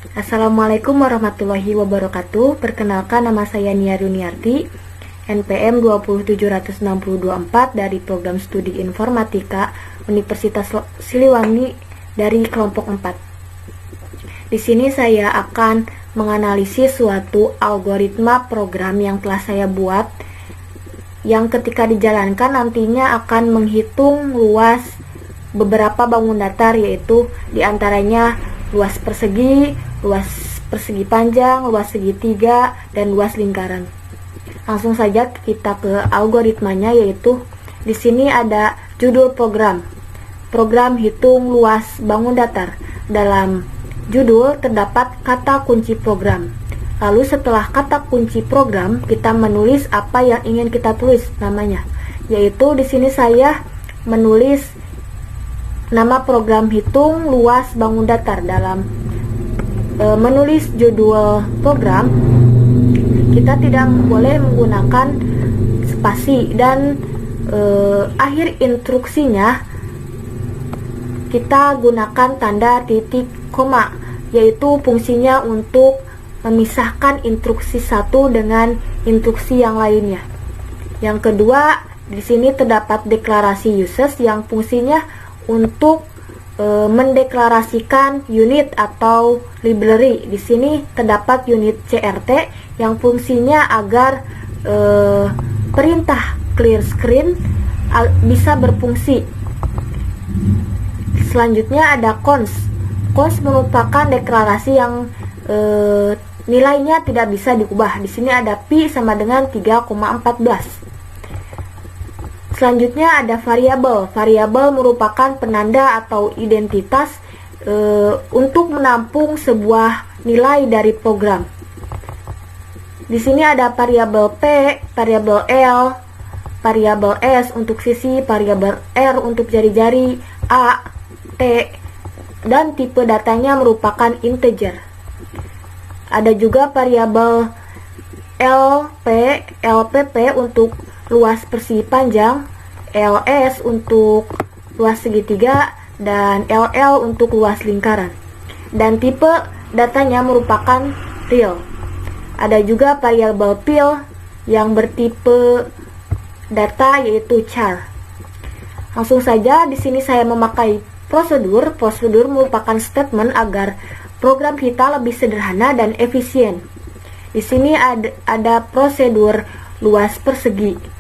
Assalamualaikum warahmatullahi wabarakatuh. Perkenalkan, nama saya Nia Runiarti, NPM 27624 dari Program Studi Informatika Universitas Siliwangi dari kelompok 4. Di sini saya akan menganalisis suatu algoritma program yang telah saya buat, yang ketika dijalankan nantinya akan menghitung luas beberapa bangun datar, yaitu diantaranya luas persegi, luas persegi panjang, luas segitiga, dan luas lingkaran. Langsung saja kita ke algoritmanya, yaitu di sini ada judul program. Program hitung luas bangun datar. Dalam judul terdapat kata kunci program. Lalu setelah kata kunci program, kita menulis apa yang ingin kita tulis namanya. Yaitu di sini saya menulis nama program hitung luas bangun datar. Dalam menulis judul program, kita tidak boleh menggunakan spasi, dan akhir instruksinya kita gunakan tanda titik koma, yaitu fungsinya untuk memisahkan instruksi satu dengan instruksi yang lainnya. Yang kedua, di sini terdapat deklarasi uses yang fungsinya untuk mendeklarasikan unit atau library. Di sini terdapat unit CRT yang fungsinya agar perintah clear screen bisa berfungsi. Selanjutnya ada cons. Cons merupakan deklarasi yang nilainya tidak bisa diubah. Di sini ada pi sama dengan 3,14. Selanjutnya ada variabel. Variabel merupakan penanda atau identitas untuk menampung sebuah nilai dari program. Di sini ada variabel P, variabel L, variabel S untuk sisi, variabel R untuk jari-jari, A, T, dan tipe datanya merupakan integer. Ada juga variabel LP, LPP untuk luas persegi panjang, LS untuk luas segitiga, dan LL untuk luas lingkaran. Dan tipe datanya merupakan real. Ada juga variabel fill yang bertipe data yaitu char. Langsung saja di sini saya memakai prosedur. Prosedur merupakan statement agar program kita lebih sederhana dan efisien. Di sini ada prosedur luas persegi.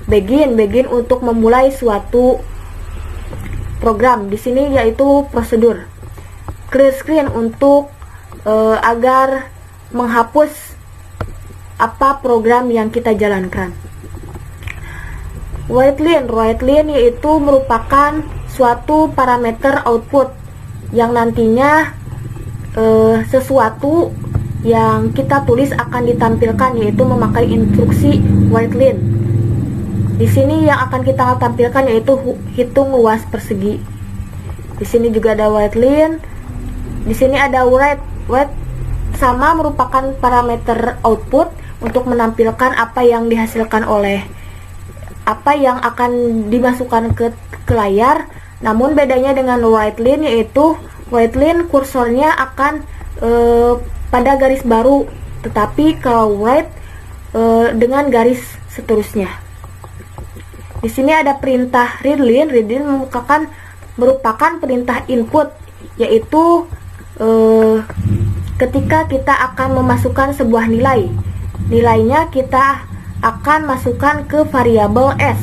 Begin untuk memulai suatu program. Di sini yaitu prosedur. Clear screen untuk agar menghapus apa program yang kita jalankan. Write line yaitu merupakan suatu parameter output yang nantinya sesuatu yang kita tulis akan ditampilkan, yaitu memakai instruksi write line. Di sini yang akan kita tampilkan yaitu hitung luas persegi. Di sini juga ada write line. Di sini ada write sama merupakan parameter output untuk menampilkan apa yang dihasilkan oleh apa yang akan dimasukkan ke layar. Namun bedanya dengan write line yaitu write line kursornya akan pada garis baru, tetapi kalau write dengan garis seterusnya. Di sini ada perintah readline. Readline merupakan perintah input, yaitu ketika kita akan memasukkan sebuah nilai. Nilainya kita akan masukkan ke variabel S,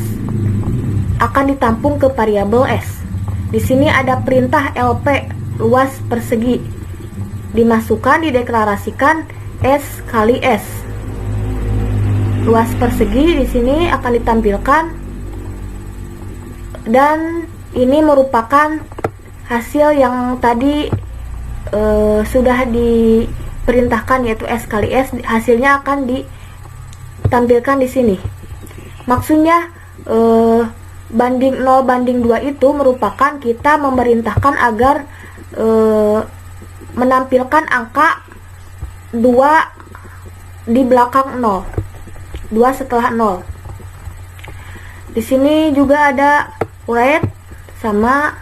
akan ditampung ke variabel S. Di sini ada perintah LP, luas persegi, dimasukkan, dideklarasikan S kali S. Luas persegi di sini akan ditampilkan, dan ini merupakan hasil yang tadi sudah diperintahkan, yaitu S kali S. Hasilnya akan ditampilkan di sini. Maksudnya banding 0 banding 2 itu merupakan kita memerintahkan agar menampilkan angka 2 di belakang 0, 2 setelah 0. Di sini juga ada write sama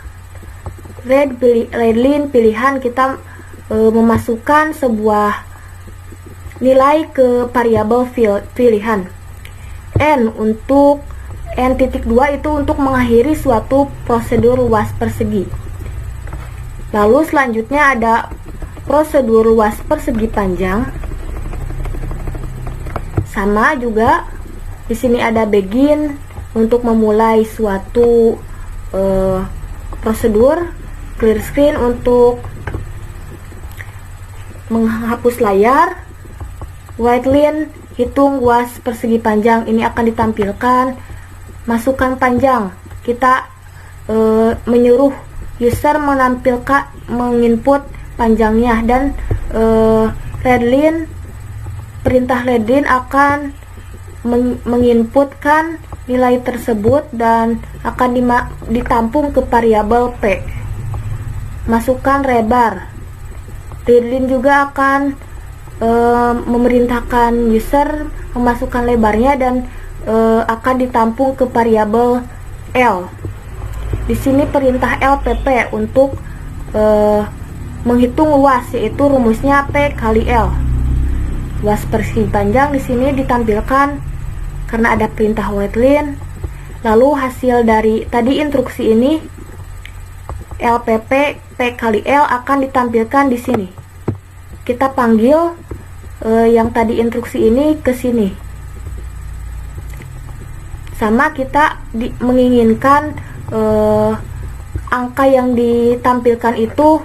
read line pilihan kita memasukkan sebuah nilai ke variabel pilihan. N2 itu untuk mengakhiri suatu prosedur luas persegi. Lalu selanjutnya ada prosedur luas persegi panjang. Sama juga di sini ada begin untuk memulai suatu prosedur, clear screen untuk menghapus layar, white line hitung luas persegi panjang, ini akan ditampilkan. Masukkan panjang, kita menyuruh user menginput panjangnya, dan readline, perintah readline akan menginputkan nilai tersebut dan akan ditampung ke variabel p. Masukkan lebar, readline juga akan memerintahkan user memasukkan lebarnya dan akan ditampung ke variabel L. Di sini perintah LPP untuk menghitung luas, yaitu rumusnya P kali L. Luas persegi panjang di sini ditampilkan karena ada perintah whiteline. Lalu hasil dari tadi instruksi ini, LPP P kali L akan ditampilkan di sini. Kita panggil yang tadi instruksi ini ke sini. Sama kita menginginkan angka yang ditampilkan itu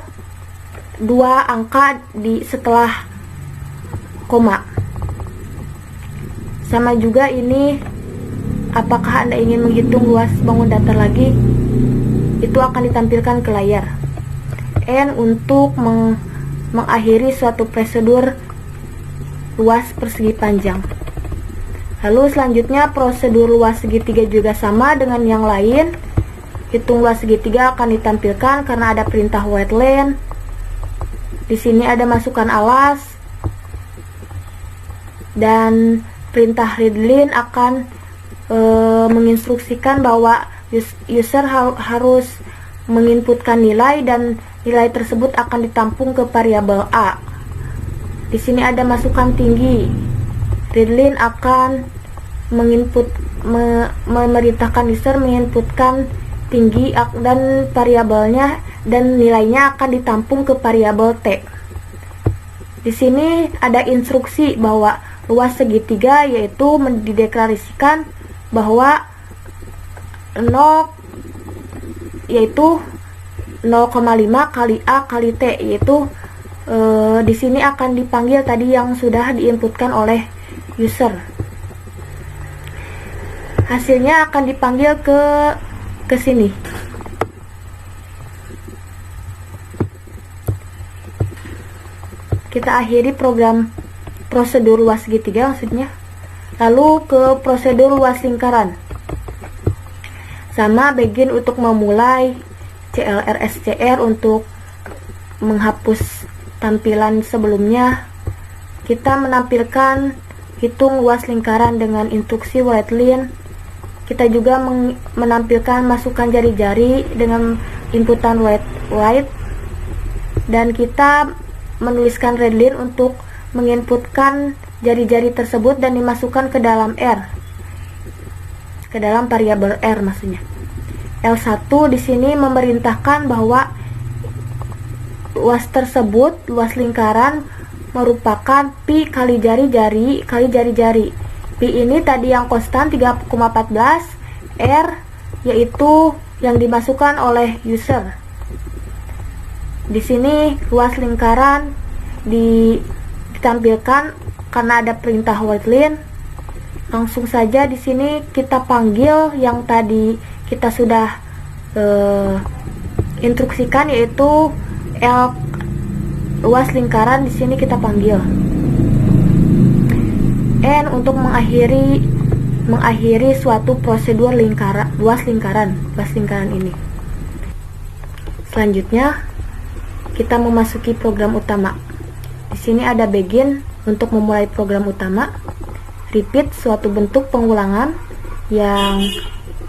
2 angka setelah koma. Sama juga ini, apakah Anda ingin menghitung luas bangun datar lagi, itu akan ditampilkan ke layar. N untuk mengakhiri suatu prosedur luas persegi panjang. Lalu selanjutnya prosedur luas segitiga juga sama dengan yang lain. Hitung luas segitiga akan ditampilkan karena ada perintah whiteline. Di sini ada masukan alas dan perintah readline akan menginstruksikan bahwa user harus menginputkan nilai dan nilai tersebut akan ditampung ke variabel A. Di sini ada masukan tinggi. Readline akan memerintahkan user menginputkan tinggi dan variabelnya dan nilainya akan ditampung ke variabel T. Di sini ada instruksi bahwa luas segitiga yaitu dideklarasikan bahwa 0 yaitu 0,5 kali A kali T, yaitu di sini akan dipanggil tadi yang sudah diinputkan oleh user. Hasilnya akan dipanggil ke sini. Kita akhiri program prosedur luas segitiga maksudnya. Lalu ke prosedur luas lingkaran. Sama begin untuk memulai, CLR/SCR untuk menghapus tampilan sebelumnya. Kita menampilkan hitung luas lingkaran dengan instruksi whiteline. Kita juga menampilkan masukan jari-jari dengan inputan white, dan kita menuliskan readline untuk menginputkan jari-jari tersebut dan dimasukkan ke dalam R, ke dalam variabel R maksudnya. L1 di sini memerintahkan bahwa luas tersebut, luas lingkaran, merupakan pi kali jari-jari kali jari-jari. Pi ini tadi yang konstan 3,14, R yaitu yang dimasukkan oleh user. Di sini luas lingkaran ditampilkan karena ada perintah whiteline. Langsung saja di sini kita panggil yang tadi kita sudah instruksikan, yaitu L luas lingkaran. Di sini kita panggil N untuk mengakhiri suatu prosedur luas lingkaran ini. Selanjutnya kita memasuki program utama. Di sini ada begin untuk memulai program utama, repeat suatu bentuk pengulangan yang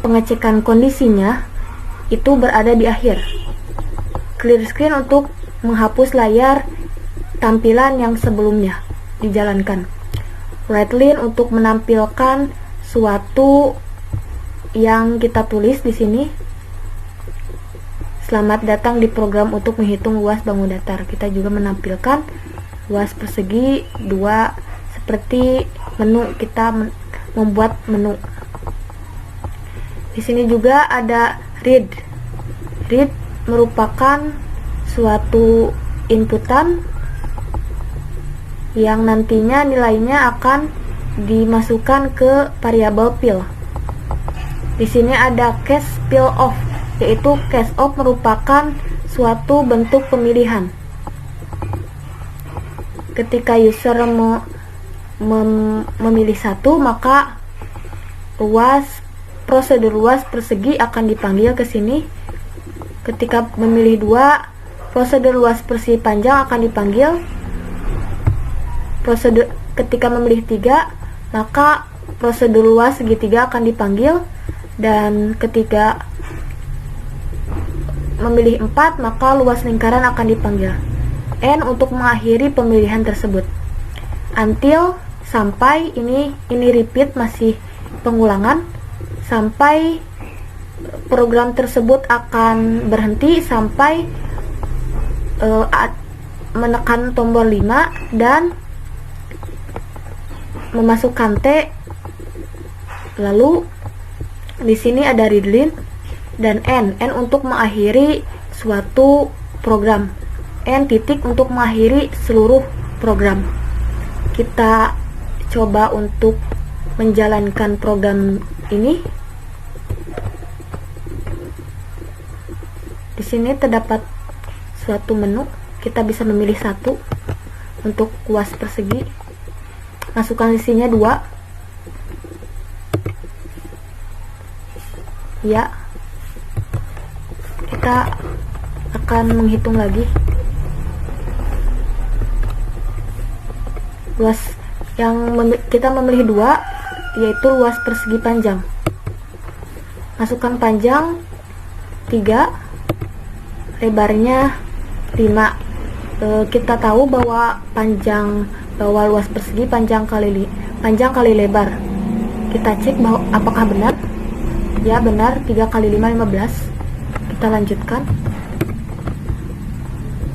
pengecekan kondisinya itu berada di akhir, clear screen untuk menghapus layar tampilan yang sebelumnya dijalankan. Write-line untuk menampilkan suatu yang kita tulis di sini. Selamat datang di program untuk menghitung luas bangun datar. Kita juga menampilkan luas persegi 2 seperti menu, kita membuat menu. Di sini juga ada read. Read merupakan suatu inputan yang nantinya nilainya akan dimasukkan ke variabel fill. Di sini ada case fill off, yaitu case off merupakan suatu bentuk pemilihan. Ketika user memilih satu, maka prosedur luas persegi akan dipanggil ke sini. Ketika memilih 2, prosedur luas persegi panjang akan dipanggil. Ketika memilih 3, maka prosedur luas segitiga akan dipanggil. Dan ketika memilih 4, maka luas lingkaran akan dipanggil. N untuk mengakhiri pemilihan tersebut. Until, sampai, ini repeat, masih pengulangan, sampai program tersebut akan berhenti, sampai menekan tombol 5 dan memasukkan T. Lalu di sini ada readline dan N untuk mengakhiri suatu program, N titik untuk mengakhiri seluruh program. Kita coba untuk menjalankan program ini. Di sini terdapat suatu menu, kita bisa memilih satu untuk luas persegi, masukkan isinya 2. Ya, kita akan menghitung lagi luas yang kita memilih 2, yaitu luas persegi panjang. Masukkan panjang 3, lebarnya 5. Kita tahu bahwa luas persegi panjang kali lebar. Kita cek bahwa apakah benar. Ya, benar, 3 kali 5 15. Kita lanjutkan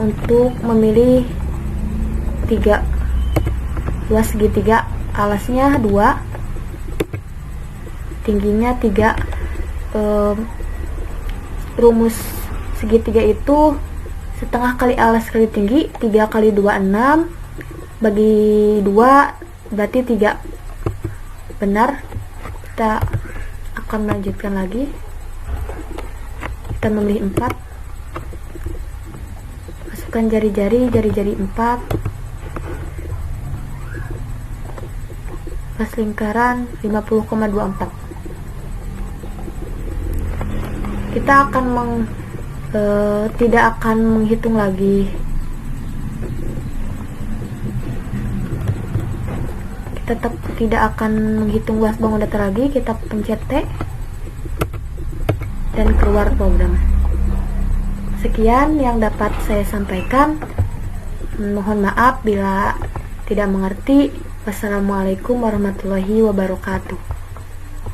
untuk memilih 3. Luas segitiga alasnya 2, tingginya 3. Rumus segitiga itu setengah kali alas kali tinggi. 3 kali 2 6, bagi 2 berarti 3. Benar. Kita akan melanjutkan lagi. Kita memilih 4, masukkan jari-jari 4, pas lingkaran 50,24. Kita akan tidak akan menghitung lagi. Kita tetap tidak akan menghitung luas bangun datar lagi. Kita pencet T dan keluar program. Sekian yang dapat saya sampaikan. Mohon maaf bila tidak mengerti. Wassalamualaikum warahmatullahi wabarakatuh.